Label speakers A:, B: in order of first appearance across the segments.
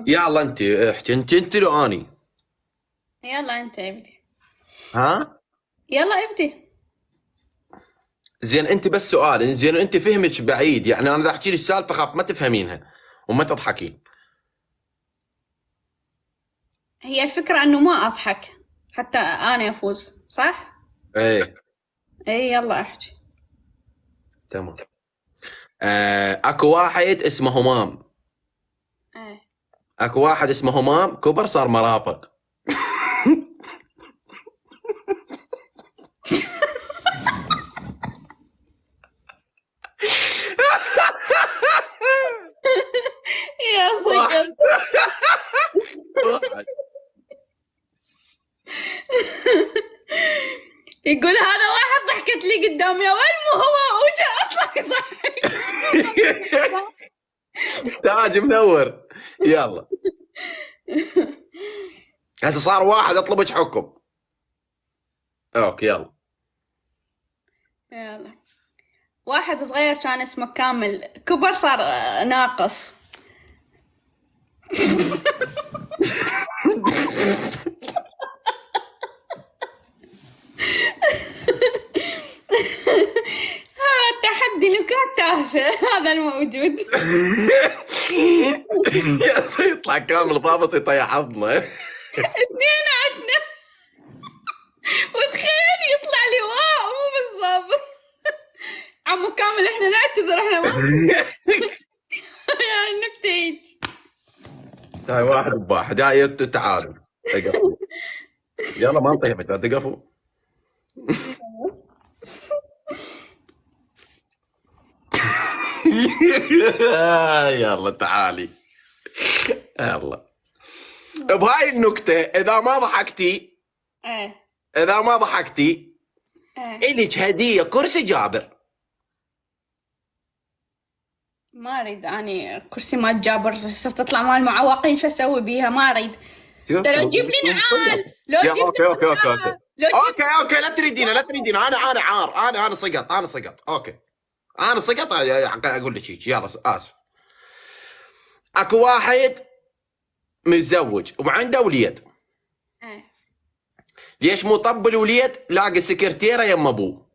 A: يلا انت احكي، انت لو اني.
B: يلا انت ابدي.
A: ها
B: يلا ابدي.
A: زين، انت بس سؤال، زين انت فهمك بعيد، يعني انا اذا احكي لك سالفه خاف ما تفهمينها وما تضحكين.
B: هي الفكرة انه ما اضحك حتى انا افوز، صح؟
A: ايه
B: اي يلا احكي.
A: تمام. اكو واحد اسمه همام.
B: ايه.
A: اكو واحد اسمه همام كبر صار مرافق.
B: يا
A: واحد
B: صقر.
A: واحد.
B: يقول هذا واحد ضحكت لي قدامي، وين مو هو وجه اصلا يضحك.
A: تاج منور. يلا هسه صار واحد اطلبك حكم. اوكي يلا.
B: يلا. واحد صغير كان اسمه كامل، كبر صار ناقص. هذا التحدي نكات تافهة. هذا الموجود.
A: يطلع كامل ضابط يطيح حظنا.
B: اثنين عندنا. وتخيل يطلع لي واو مو بالضبط. عمو كامل احنا نعتذر، احنا ما يا النكتة هيك.
A: هاي واحد بواحد، هاي تعالوا تقفوا. يلا ما انطيحت تقفوا. يلا تعالي. يلا بهاي النكتة، إذا ما ضحكتي
B: ايه
A: إذا ما ضحكتي
B: ايه.
A: إلك هدية كرسي جابر.
B: ما اريد اني كرسي مال جابر تطلع مال معوقين، شو اسوي بيها؟ ما اريد. انت لو تجيب لي نعال، لو
A: يا
B: تجيب
A: اوكي اوكي اوكي اوكي
B: لو تجيب
A: اوكي لا تريدين لا تريدين، انا عار، انا سقط اوكي. انا سقط اقول لك هيك. يلا اسف. اكو واحد متزوج وعنده وليد.
B: ايه.
A: ليش مو طب الوليد؟ لاقي السكرتيره يم ابوه،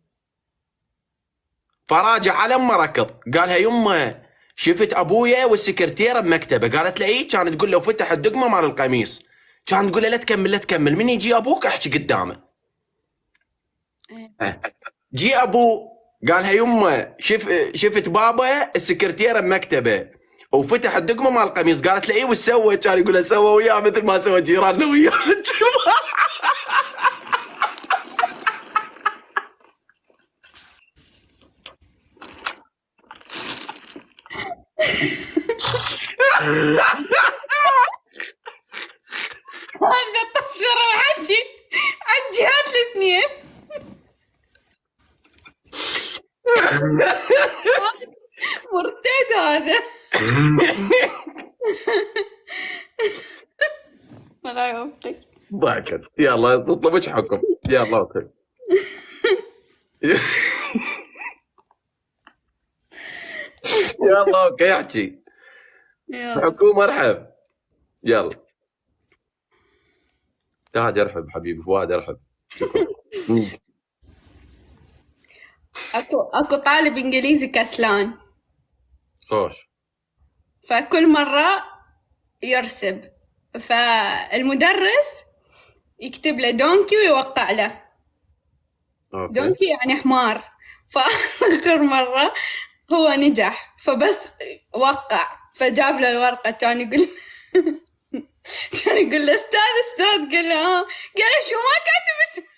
A: فراجع على امه ركض قالها يمه شفت ابويا والسكرتيره بمكتبه. قالت له اي. كانت تقول له فتح الدقمه مال القميص، كان تقول له لا تكمل لا تكمل، من يجي ابوك احكي قدامه.
B: ايه.
A: جي ابوه قالها يمه شفت بابا السكرتيره بمكتبه وفتح الدقمه مال القميص. قالت له اي وش سوى؟ كان يقول له سوى وياه مثل ما سوى جيراننا وياه.
B: هذا طشر الحكي على الجهات الاثنين. مرتد هذا. الله يوفقك.
A: ضحكت. يلا تطلبش حكم. يلا اوكي. يلا اوكي احكي.
B: يلا.
A: حكومة ارحب. يلا تاج ارحب حبيبي، فؤاد ارحب. شكرا.
B: اكو طالب انجليزي كسلان،
A: خوش.
B: فكل مرة يرسب، فالمدرس يكتب له دونكي ويوقع له.
A: اوكي.
B: دونكي يعني حمار. فآخر مرة هو نجح، فبس وقع، فجاب له الورقة. كان يقول له استاذ قال له ها، قال له شو ما كاتب اسمك؟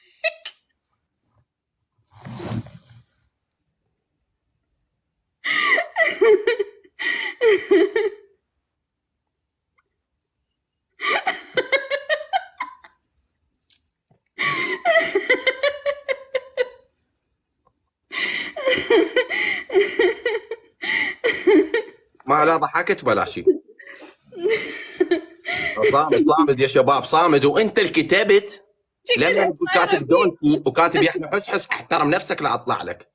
A: ما لا ضحكت ولا شيء. صامد يا شباب صامد. وانت اللي كتبت لما كاتب دونكي وكاتب يعني حس احترم نفسك لا اطلع لك.